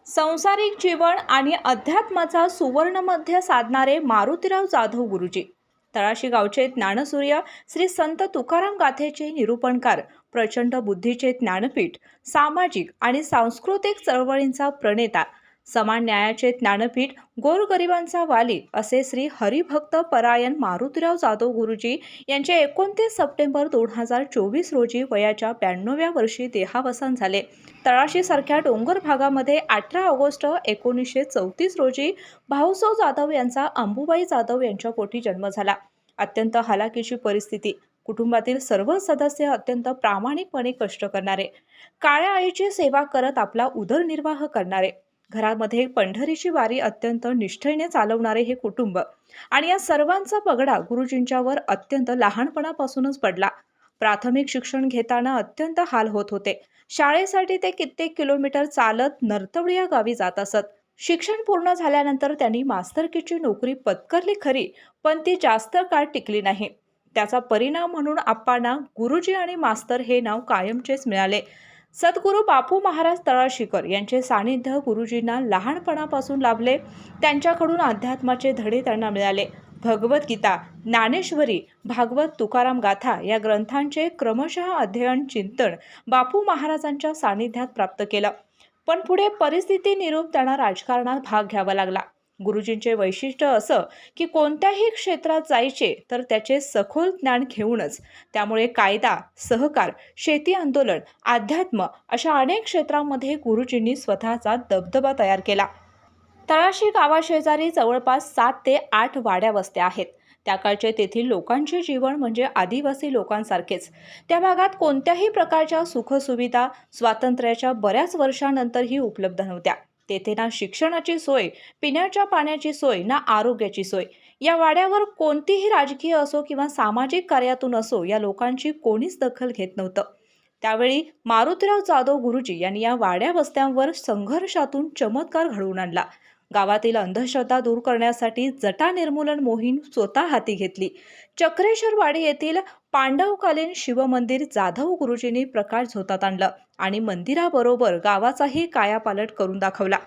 संसारिक जीवन आणि अध्यात्माचा सुवर्णमध्य साधणारे मारुतीराव जाधव गुरुजी तळाशी गावचे ज्ञानसूर्य श्री संत तुकाराम गाथेचे निरूपणकार, प्रचंड बुद्धीचे ज्ञानपीठ, सामाजिक आणि सांस्कृतिक चळवळींचा प्रणेता, समान न्यायाचे ज्ञानपीठ, गोरगरिबांचा वाली असे श्री हरिभक्त परायण मारुतीराव जाधव गुरुजी यांचे 29 सप्टेंबर 2024 रोजी वयाच्या 92व्या वर्षी देहावसान झाले. तळाशीसारख्या डोंगर भागामध्ये 18 ऑगस्ट 1934 रोजी भाऊसाव जाधव यांचा अंबुबाई जाधव यांच्या पोटी जन्म झाला. अत्यंत हालाकीची परिस्थिती, कुटुंबातील सर्व सदस्य अत्यंत प्रामाणिकपणे कष्ट करणारे, काळ्या आईची सेवा करत आपला उदरनिर्वाह करणारे, घरामध्ये पंढरीची वारी अत्यंत निष्ठेने चालवणारे हे कुटुंब, आणि या सर्वांचा पगडा गुरुजींच्यावर अत्यंत लहानपणापासूनच पडला. प्राथमिक शिक्षण घेताना अत्यंत हाल होत होते. शाळेसाठी ते कित्येक किलोमीटर चालत नरतवडी या गावी जात असत. शिक्षण पूर्ण झाल्यानंतर त्यांनी मास्तरकीची नोकरी पत्करली खरी, पण ती जास्त काळ टिकली नाही. त्याचा परिणाम म्हणून आप्पांना गुरुजी आणि मास्तर हे नाव कायमचेच मिळाले. सद्गुरू बापू महाराज तळाशीकर यांचे सानिध्य गुरुजींना लहानपणापासून लाभले. त्यांच्याकडून अध्यात्माचे धडे त्यांना मिळाले. भगवद्गीता, ज्ञानेश्वरी, भागवत, तुकाराम गाथा या ग्रंथांचे क्रमशः अध्ययन, चिंतन बापू महाराजांच्या सानिध्यात प्राप्त केलं. पण पुढे परिस्थिती निरूप त्यांना राजकारणात भाग घ्यावा लागला. गुरुजींचे वैशिष्ट्य असं की कोणत्याही क्षेत्रात जायचे तर त्याचे सखोल ज्ञान घेऊनच. त्यामुळे कायदा, सहकार, शेती आंदोलन, अध्यात्म अशा अनेक क्षेत्रांमध्ये गुरुजींनी स्वतःचा दबदबा तयार केला. तळाशी गावाशेजारी जवळपास 7 ते 8 वाड्या वस्त्या आहेत. त्या काळचे तेथील लोकांचे जीवन म्हणजे आदिवासी लोकांसारखेच. त्या भागात कोणत्याही प्रकारच्या सुखसुविधा स्वातंत्र्याच्या बऱ्याच वर्षांनंतरही उपलब्ध नव्हत्या. तेथे ना शिक्षणाची सोय, पिण्याच्या पाण्याची सोय, ना आरोग्याची सोय. या वाड्यावर कोणतीही राजकीय असो किंवा सामाजिक कार्यातून असो या लोकांची कोणीच दखल घेत नव्हतं. त्यावेळी मारुतीराव जाधव गुरुजी यांनी या वाड्या वस्त्यांवर संघर्षातून चमत्कार घडवून आणला. गावातील अंधश्रद्धा दूर करण्यासाठी जटा निर्मूलन मोहीम स्वतः हाती घेतली. चक्रेश्वरवाडी येथील पांडवकालीन शिवमंदिर जाधव गुरुजींनी प्रकाश झोतात आणलं आणि मंदिराबरोबर गावाचाही कायापालट करून दाखवला.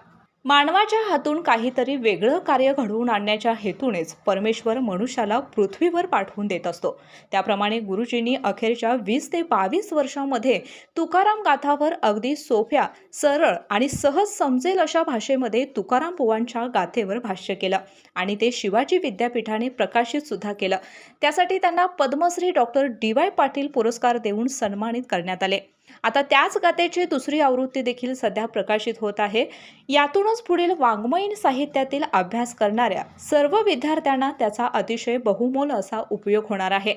मानवाच्या हातून काहीतरी वेगळं कार्य घडवून आणण्याच्या हेतूनेच परमेश्वर मनुष्याला पृथ्वीवर पाठवून देत असतो. त्याप्रमाणे गुरुजींनी अखेरच्या 20 ते 22 वर्षांमध्ये तुकाराम गाथावर अगदी सोप्या, सरळ आणि सहज समजेल अशा भाषेमध्ये तुकाराम बुवांच्या गाथेवर भाष्य केलं आणि ते शिवाजी विद्यापीठाने प्रकाशित सुद्धा केलं. त्यासाठी त्यांना पद्मश्री डॉक्टर DY पाटील पुरस्कार देऊन सन्मानित करण्यात आले. आता त्याच गाथेची दुसरी आवृत्ती देखील सध्या प्रकाशित होत आहे. यातूनच पुढील वाङ्मयीन साहित्यातील अभ्यास करणाऱ्या सर्व विद्यार्थ्यांना त्याचा अतिशय बहुमोल असा उपयोग होणार आहे.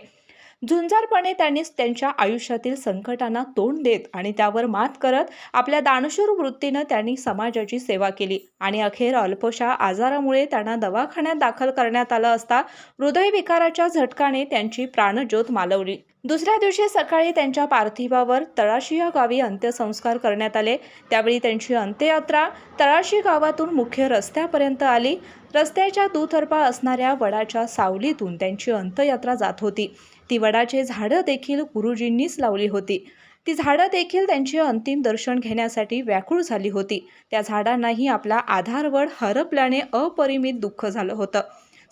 झुंजारपणे त्यांनी त्यांच्या आयुष्यातील संकटांना तोंड देत आणि त्यावर मात करत आपल्या दानशूर वृत्तीनं त्यांनी समाजाची सेवा केली आणि अखेर अल्पशा आजारामुळे त्यांना दवाखान्यात दाखल करण्यात आलं असता हृदयविकाराच्या झटकाने त्यांची प्राणज्योत मालवली. दुसऱ्या दिवशी सकाळी त्यांच्या पार्थिवावर तळाशी या गावी अंत्यसंस्कार करण्यात आले. त्यावेळी त्यांची अंत्ययात्रा तळाशी गावातून मुख्य रस्त्यापर्यंत आली. रस्त्याच्या दुतर्फा असणाऱ्या वडाच्या सावलीतून त्यांची अंत्ययात्रा जात होती. ती वडाचे झाडं देखील गुरुजींनीच लावली होती. ती झाडं देखील त्यांचे अंतिम दर्शन घेण्यासाठी व्याकुळ झाली होती. त्या झाडांनाही आपला आधारवड हरपल्याने अपरिमित दुःख झालं होतं.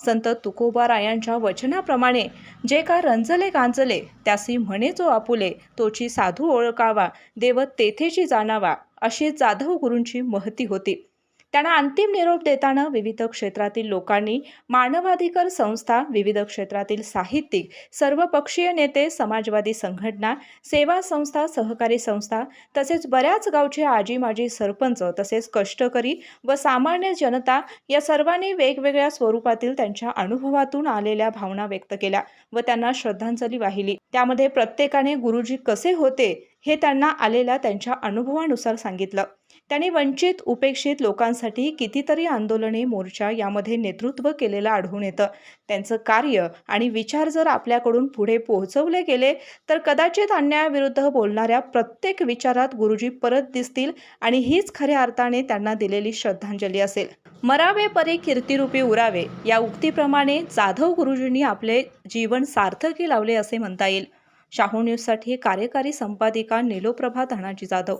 संत तुकोबारायांच्या वचनाप्रमाणे जे का रंजले गांजले त्यासी म्हणे जो आपुले, तोची साधू ओळखावा देव तेथेची जाणावा, अशी जाधव गुरूंची महती होती. त्यांना अंतिम निरोप देताना विविध क्षेत्रातील लोकांनी, मानवाधिकार संस्था, विविध क्षेत्रातील साहित्यिक, सर्वपक्षीय नेते, समाजवादी संघटना, सेवा संस्था, सहकारी संस्था तसेच बऱ्याच गावचे आजी माजी सरपंच तसेच कष्टकरी व सामान्य जनता या सर्वांनी वेगवेगळ्या स्वरूपातील त्यांच्या अनुभवातून आलेल्या भावना व्यक्त केल्या व त्यांना श्रद्धांजली वाहिली. त्यामध्ये प्रत्येकाने गुरुजी कसे होते हे त्यांना आलेल्या त्यांच्या अनुभवानुसार सांगितलं. त्यांनी वंचित, उपेक्षित लोकांसाठी कितीतरी आंदोलने, मोर्चा यामध्ये नेतृत्व केलेलं आढळून येतं. त्यांचं कार्य आणि विचार जर आपल्याकडून पुढे पोहोचवले गेले तर कदाचित अन्यायाविरुद्ध बोलणाऱ्या प्रत्येक विचारात गुरुजी परत दिसतील आणि हीच खऱ्या अर्थाने त्यांना दिलेली श्रद्धांजली असेल. मरावे परी कीर्तिरूपी उरावे या उक्तीप्रमाणे जाधव गुरुजींनी आपले जीवन सार्थकी लावले असे म्हणता येईल. शाहू न्यूजसाठी कार्यकारी संपादिका निलोप्रभा धनाजी जाधव.